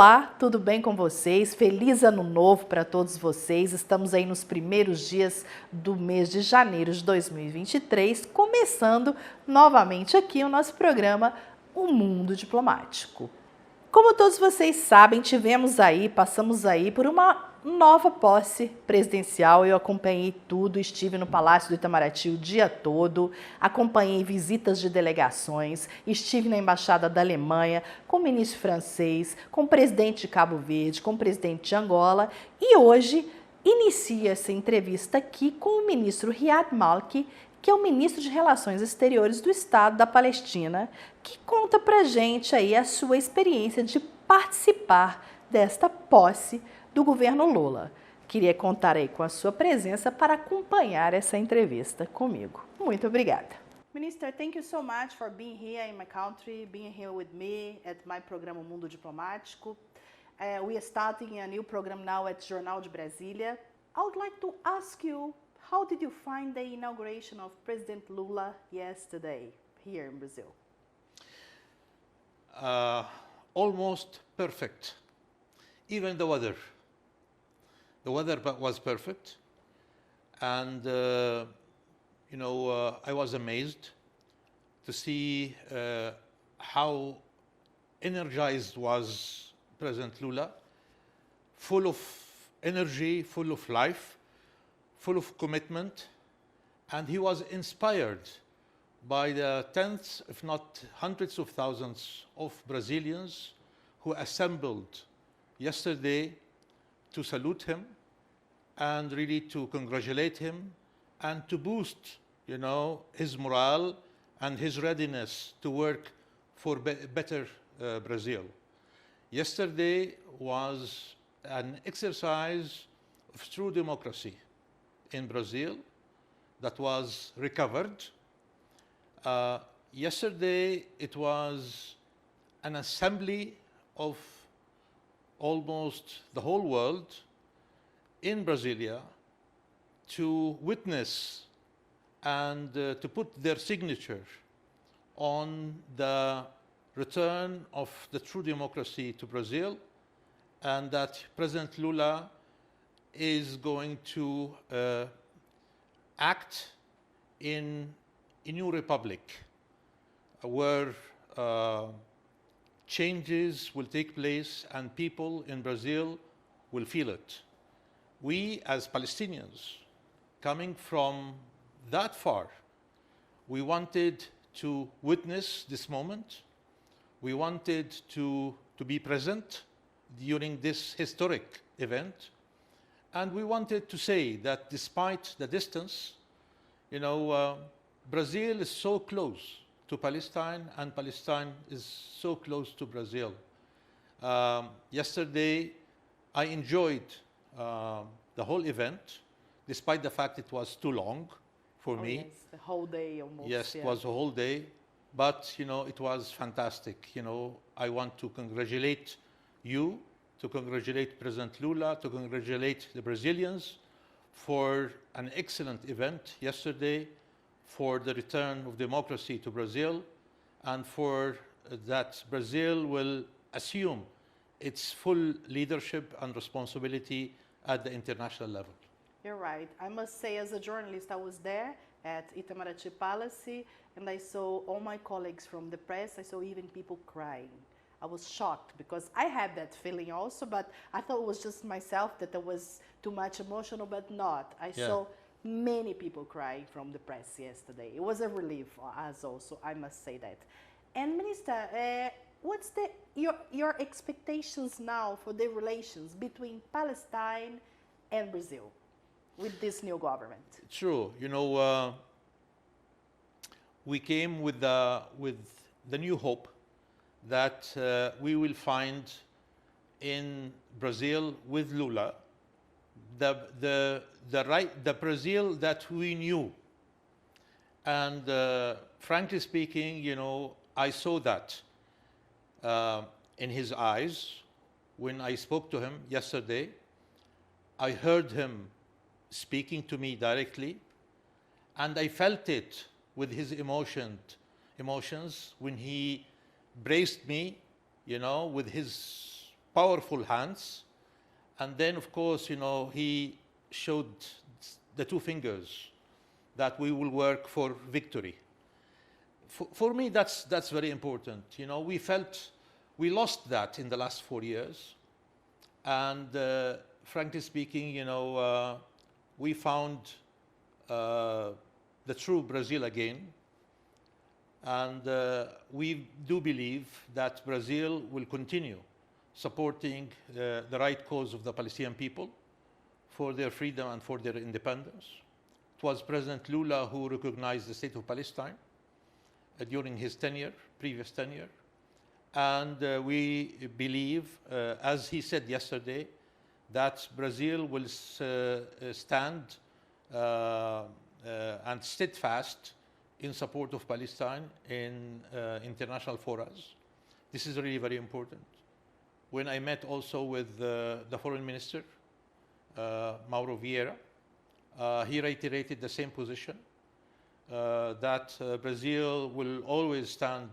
Olá, tudo bem com vocês? Feliz Ano Novo para todos vocês. Estamos aí nos primeiros dias do mês de janeiro de 2023, começando novamente aqui o nosso programa O Mundo Diplomático. Como todos vocês sabem, passamos aí por uma nova posse presidencial. Eu acompanhei tudo, estive no Palácio do Itamaraty o dia todo, acompanhei visitas de delegações, estive na Embaixada da Alemanha, com o ministro francês, com o presidente de Cabo Verde, com o presidente de Angola e hoje inicio essa entrevista aqui com o ministro Riyad Maliki, que é o ministro de Relações Exteriores do Estado da Palestina, que conta pra gente aí a sua experiência de participar desta posse do governo Lula. Queria contar aí com a sua presença para acompanhar essa entrevista comigo. Muito obrigada. Minister, thank you so much for being here in my country, being here with me at my program Mundo Diplomático. We are starting a new program now at Jornal de Brasília. I would like to ask you, how did you find the inauguration of President Lula yesterday here in Brazil? Almost perfect. Even the weather. The weather was perfect. And, I was amazed to see how energized was President Lula, full of energy, full of life, full of commitment, and he was inspired by the tens, if not hundreds of thousands of Brazilians who assembled yesterday to salute him and really to congratulate him and to boost, his morale and his readiness to work for better Brazil. Yesterday was an exercise of true democracy in Brazil that was recovered. Yesterday, it was an assembly of almost the whole world in Brasilia to witness and to put their signature on the return of the true democracy to Brazil, and that President Lula is going to act in a new republic where changes will take place and people in Brazil will feel it. We, as Palestinians, coming from that far, we wanted to witness this moment. We wanted to be present during this historic event. And we wanted to say that despite the distance, Brazil is so close to Palestine, and Palestine is so close to Brazil. Yesterday, I enjoyed the whole event, despite the fact it was too long for me. Yes, the whole day almost. Yes, yeah. it was a whole day, but it was fantastic. I want to congratulate you, to congratulate President Lula, to congratulate the Brazilians for an excellent event yesterday, for the return of democracy to Brazil, and for that Brazil will assume its full leadership and responsibility at the international level. You're right. I must say, as a journalist, I was there at Itamaraty Palace, and I saw all my colleagues from the press. I saw even people crying. I was shocked because I had that feeling also, but I thought it was just myself that I was too much emotional, but not. I saw many people crying from the press yesterday. It was a relief for us also, I must say that. And Minister, what's your expectations now for the relations between Palestine and Brazil with this new government? True. We came with the new hope that we will find in Brazil with Lula the Brazil that we knew. And frankly speaking, I saw that in his eyes when I spoke to him yesterday. I heard him speaking to me directly, and I felt it with his emotions when he braced me, with his powerful hands. And then, of course, he showed the two fingers that we will work for victory. For me, that's very important. We felt we lost that in the last 4 years. And frankly speaking, we found the true Brazil again. And we do believe that Brazil will continue supporting the right cause of the Palestinian people for their freedom and for their independence. It was President Lula who recognized the state of Palestine during his previous tenure. And we believe, as he said yesterday, that Brazil will stand and steadfast in support of Palestine in international forums. This is really very important. When I met also with the foreign minister, Mauro Vieira, he reiterated the same position, that Brazil will always stand,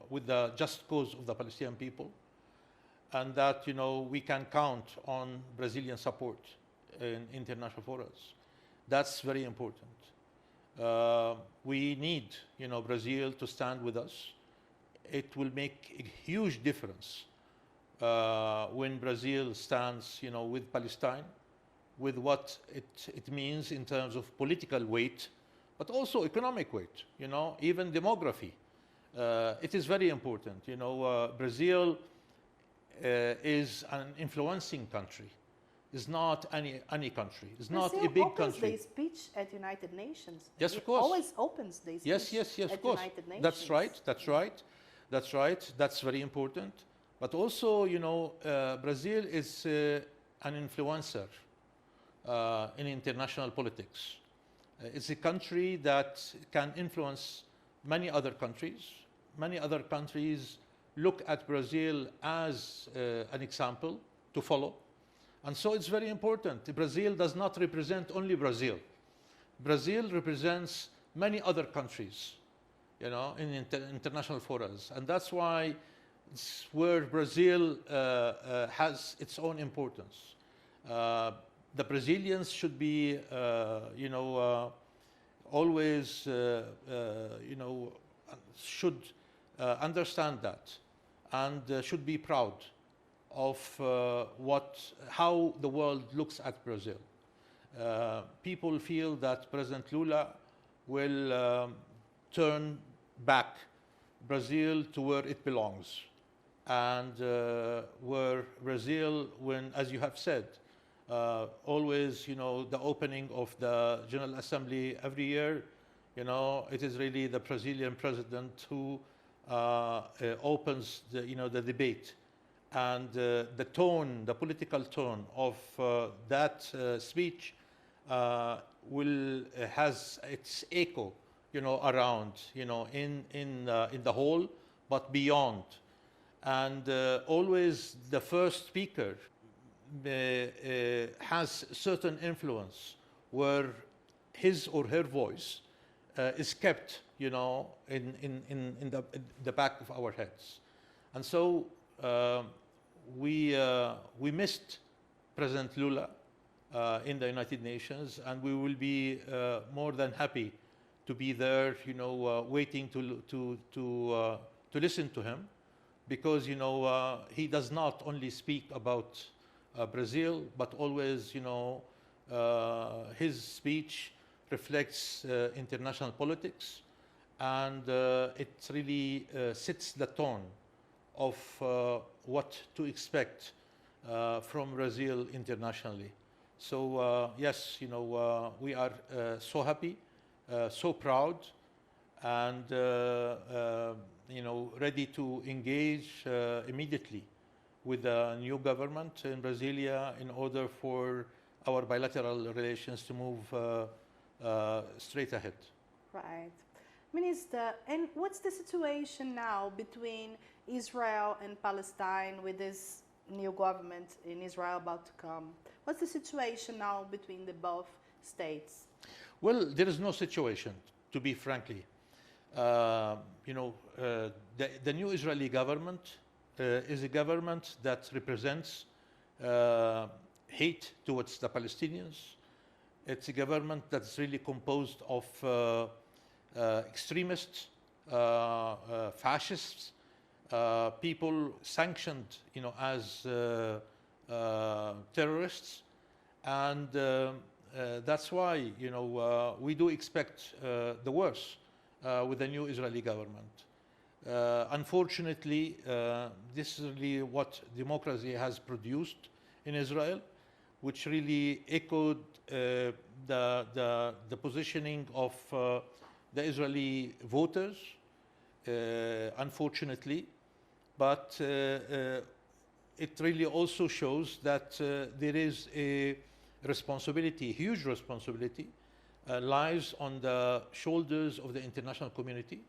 with the just cause of the Palestinian people, and that, we can count on Brazilian support in international forums. That's very important. We need, Brazil to stand with us. It will make a huge difference when Brazil stands, with Palestine, with what it means in terms of political weight, but also economic weight, even demography. It is very important. Brazil is an influencing country. It's not any country. It's not a big country. Brazil opens their speech at United Nations. Yes, of course. It always opens their speech yes, at of course. United Nations. That's right. That's very important. But also, Brazil is an influencer in international politics. It's a country that can influence many other countries. Many other countries look at Brazil as an example to follow. And so it's very important. Brazil does not represent only Brazil. Brazil represents many other countries, in international forums. And that's why it's where Brazil has its own importance. The Brazilians should be, always, should understand that and should be proud of how the world looks at Brazil. People feel that President Lula will turn back Brazil to where it belongs, and where Brazil, when, as you have said, always, the opening of the General Assembly every year, it is really the Brazilian president who opens the debate. And the tone, the political tone of that speech has its echo, around, in the whole, but beyond. And always the first speaker has certain influence where his or her voice is kept, in the back of our heads. And so we missed President Lula in the United Nations, and we will be more than happy to be there, waiting to listen to him, because he does not only speak about Brazil, but always, his speech reflects international politics, and it really sets the tone of what to expect from Brazil internationally. So yes, we are so happy, so proud, and ready to engage immediately with the new government in Brasilia in order for our bilateral relations to move straight ahead. Right. Minister, and what's the situation now between Israel and Palestine with this new government in Israel about to come? What's the situation now between the both states? Well, there is no situation, to be frankly. The new Israeli government is a government that represents hate towards the Palestinians. It's a government that's really composed of extremists, fascists, people sanctioned, as terrorists, and that's why, we do expect the worst with the new Israeli government. Unfortunately, this is really what democracy has produced in Israel, which really echoed the positioning of the Israeli voters, unfortunately. But it really also shows that there is a responsibility, huge responsibility, lies on the shoulders of the international community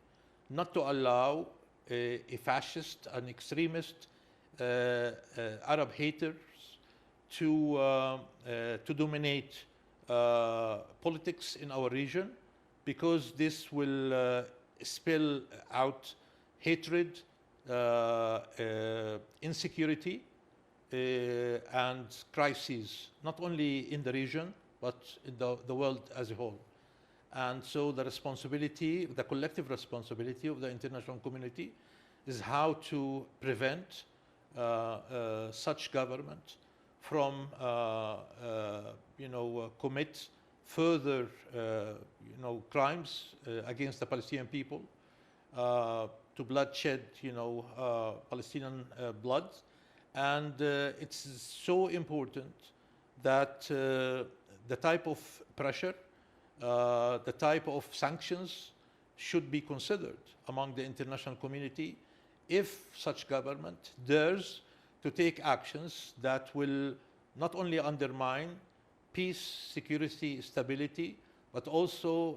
not to allow a fascist, an extremist, Arab haters to dominate politics in our region, because this will spill out hatred, insecurity, and crises, not only in the region, but in the world as a whole. And so the responsibility, the collective responsibility of the international community is how to prevent such government from, commit further, crimes against the Palestinian people, to bloodshed, Palestinian blood. And it's so important that the type of pressure, the type of sanctions should be considered among the international community if such government dares to take actions that will not only undermine peace, security, stability, but also,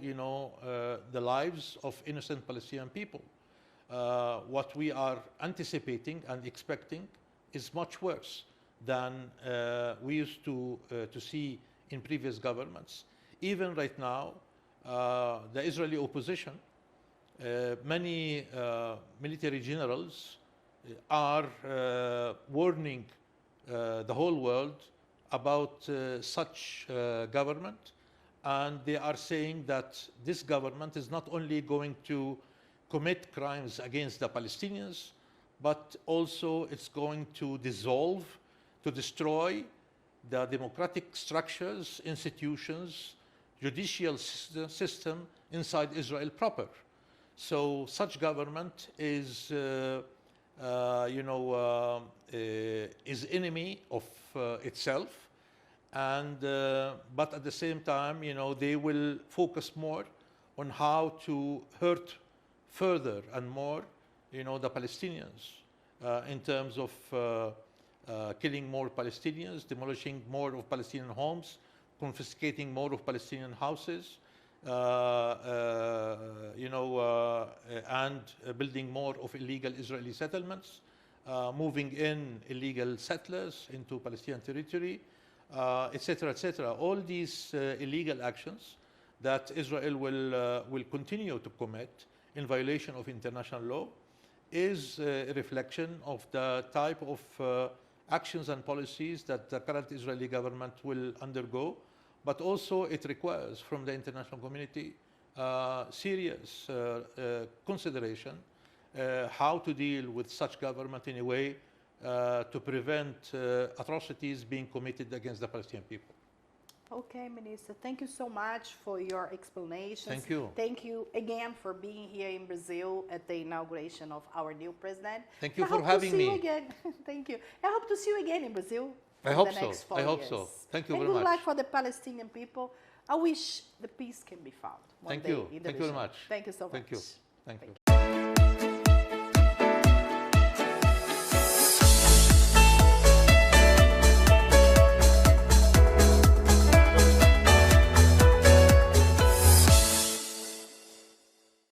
the lives of innocent Palestinian people. What we are anticipating and expecting is much worse than we used to see in previous governments. Even right now, the Israeli opposition, many military generals are warning the whole world about such government, and they are saying that this government is not only going to commit crimes against the Palestinians, but also it's going to dissolve, to destroy the democratic structures, institutions, judicial system inside Israel proper. So such government is, is enemy of itself, and but at the same time, they will focus more on how to hurt further and more, the Palestinians, in terms of killing more Palestinians, demolishing more of Palestinian homes, confiscating more of Palestinian houses, and building more of illegal Israeli settlements, moving in illegal settlers into Palestinian territory, etc., etc. All these illegal actions that Israel will continue to commit in violation of international law is a reflection of the type of actions and policies that the current Israeli government will undergo, but also it requires from the international community serious consideration how to deal with such government in a way to prevent atrocities being committed against the Palestinian people. Okay, Minister, thank you so much for your explanations. Thank you. Thank you again for being here in Brazil at the inauguration of our new president. Thank you for having me. Thank you. I hope to see you again in Brazil. I hope so. I hope so. Thank you very much. And good luck for the Palestinian people. I wish the peace can be found one day in the region. Thank you very much. Thank you so much. Thank you. Thank you.